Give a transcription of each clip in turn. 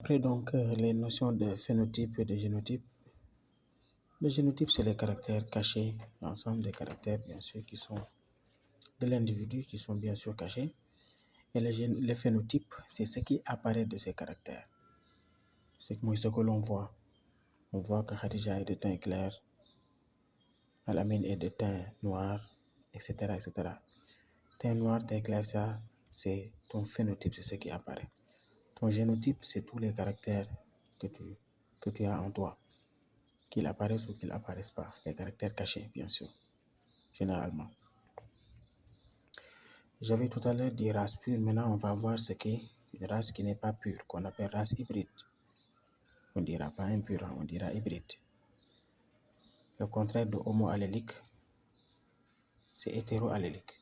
Après donc les notions de phénotype et de génotype. Le génotype, c'est les caractères cachés, l'ensemble des caractères bien sûr qui sont de l'individu, qui sont bien sûr cachés. Et le phénotype, c'est ce qui apparaît de ces caractères. C'est ce que l'on voit. On voit que Khadija est de teint clair, Al-Amin est de teint noir, etc., etc. Teint noir, teint clair, ça, c'est ton phénotype, c'est ce qui apparaît. Ton génotype, c'est tous les caractères que tu as en toi, qu'ils apparaissent ou qu'ils n'apparaissent pas. Les caractères cachés, bien sûr, généralement. J'avais tout à l'heure dit race pure, maintenant on va voir ce qu'est une race qui n'est pas pure, qu'on appelle race hybride. On ne dira pas impure, on dira hybride. Le contraire de homo-allélique, c'est hétéro-allélique.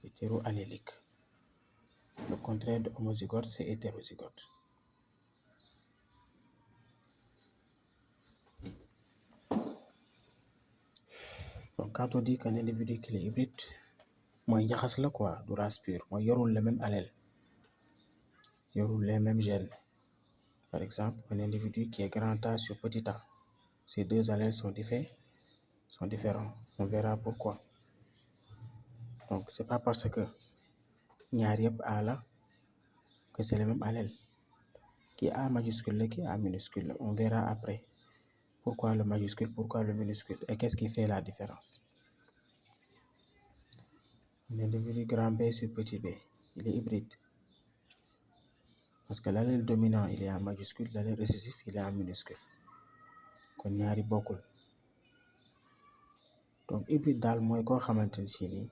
Hétéro-allélique. Le contraire de homozygote, c'est hétérozygote. Donc quand on dit qu'un individu qui est hybride, moi njaxas la quoi, du race pure. Moi yorul le même allèle, yorul les mêmes gènes. Par exemple, un individu qui est grand A sur petit a, ces deux allèles sont différents. On verra pourquoi. Donc c'est pas parce que ñaar yëpp A la que c'est le même allèle. Qui A majuscule, qui A minuscule. On verra après pourquoi le majuscule, pourquoi le minuscule et qu'est-ce qui fait la différence. Un individu grand B sur petit b, il est hybride. Parce que l'allèle dominant, il est en majuscule, l'allèle récessif, il est en minuscule. Kon ñaari bokkul. Donc hybride daal mooy koo xamante ne si nii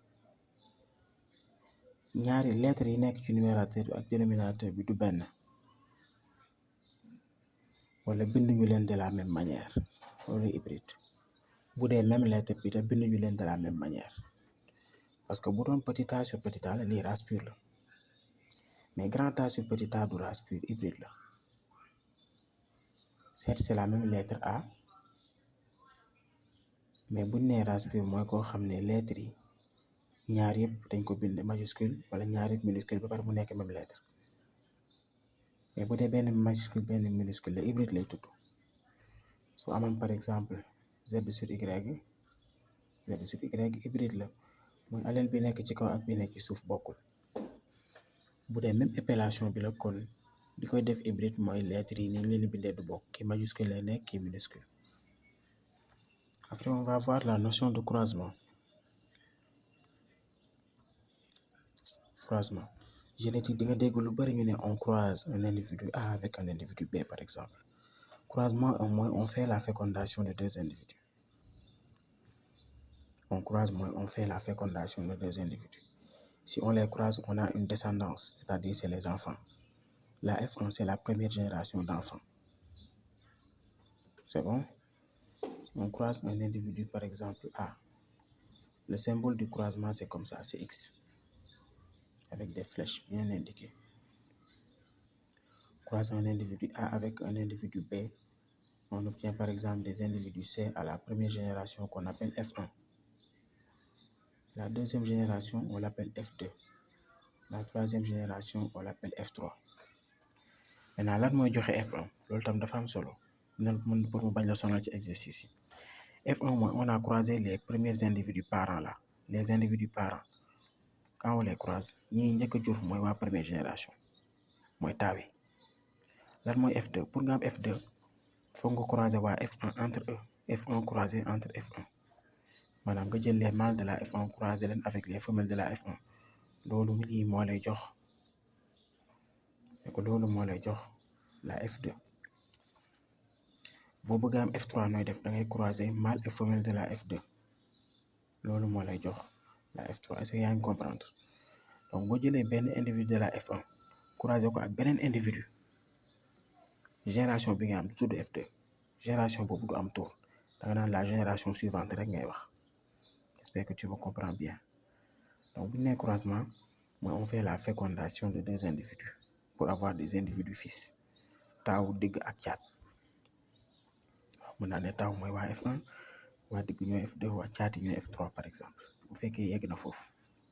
ñaari lettres yi nekk ci numérateur bi ak dénominateur bi du benn. Wala binduñu leen de la même manière. Loolu hybride. Bu dee même lettre bi te binduñu leen de la même manière. Parce que bu doon petit a sur petit a la lii race pure la. Mais grand A sur petit a du race pure, hybride la. Certes, c'est la même lettre A. Mais buñ nee race pure mooy koo xam ne lettres yi ñaar yëpp dañ ko bind majuscule wala ñaar yëpp minuscule ba pare mu nekk même lettre. Mais bu dee benn majuscule benn minuscule la hybride lay tudd. su amoon par exemple Z sur Y, Z sur Y hybride la. mooy allèle bi nekk ci kaw ak bi nekk ci suuf bokkul. bu dee même épellation bi la kon li koy def hybride mooy lettres yi ni ñu leen bindee du bokk ki majuscule lay nekk ki minuscule. Après on va voir la notion de croisement. Croisement génétique di nga dégg lu bari ñu ne on croise un individu A avec un individu B par exemple. Croisement au moins on fait la fécondation de deux individus. On croise moins on fait la fécondation de deux individus. Si on les croise, on a une descendance, c'est-à-dire c'est les enfants. La F1, c'est la première génération d'enfants. C'est bon? Si on croise un individu, par exemple A, le symbole du croisement, c'est comme ça, c'est X, avec des flèches bien indiquées. Croise un individu A avec un individu B, on obtient par exemple des individus C à la première génération qu'on appelle F1. La deuxième génération, on l'appelle F2. La troisième génération, on l'appelle F3. Maintenant, lan mooy joxe F1 loolu tam dafa am solo pour mu bañ la sonal ci exercice yi. F1 mooy on a croisé les premiers individus parents là, les individus parents. Quand on les croise ñi njëkk a jur mooy waa première génération mooy taaw yi. Lan mooy F2 pour nga am F2 foog nga croiser waa F1 entre eux, F1 croisé entre F1. maanaam nga jël les mâles de la F1 croiser leen avec les femelles de la F1. loolu lii moo lay jox loolu moo lay jox la F2. boo bëgg am F3 nooy def da ngay croiser mâle et femelle de la F2. loolu moo lay jox la F3. Est-ce que yaa ngi comprendre? Donc boo jëlee benn individu de la F1 croiser ko ak beneen individu, génération bi nga am du tudd F2. génération boobu du am tour da nga naan la génération suivante rek ngay wax. J'espère que tu me comprends bien. Donc bu ñu nee croisement mooy on fait la fécondation de deux individus pour avoir des individus fils, taaw digg ak caat. mën naa ne taaw mooy waa F1 waa digg ñooy F2 waa caat yi ñooy F3 par exemple bu fekkee yegg na foofu.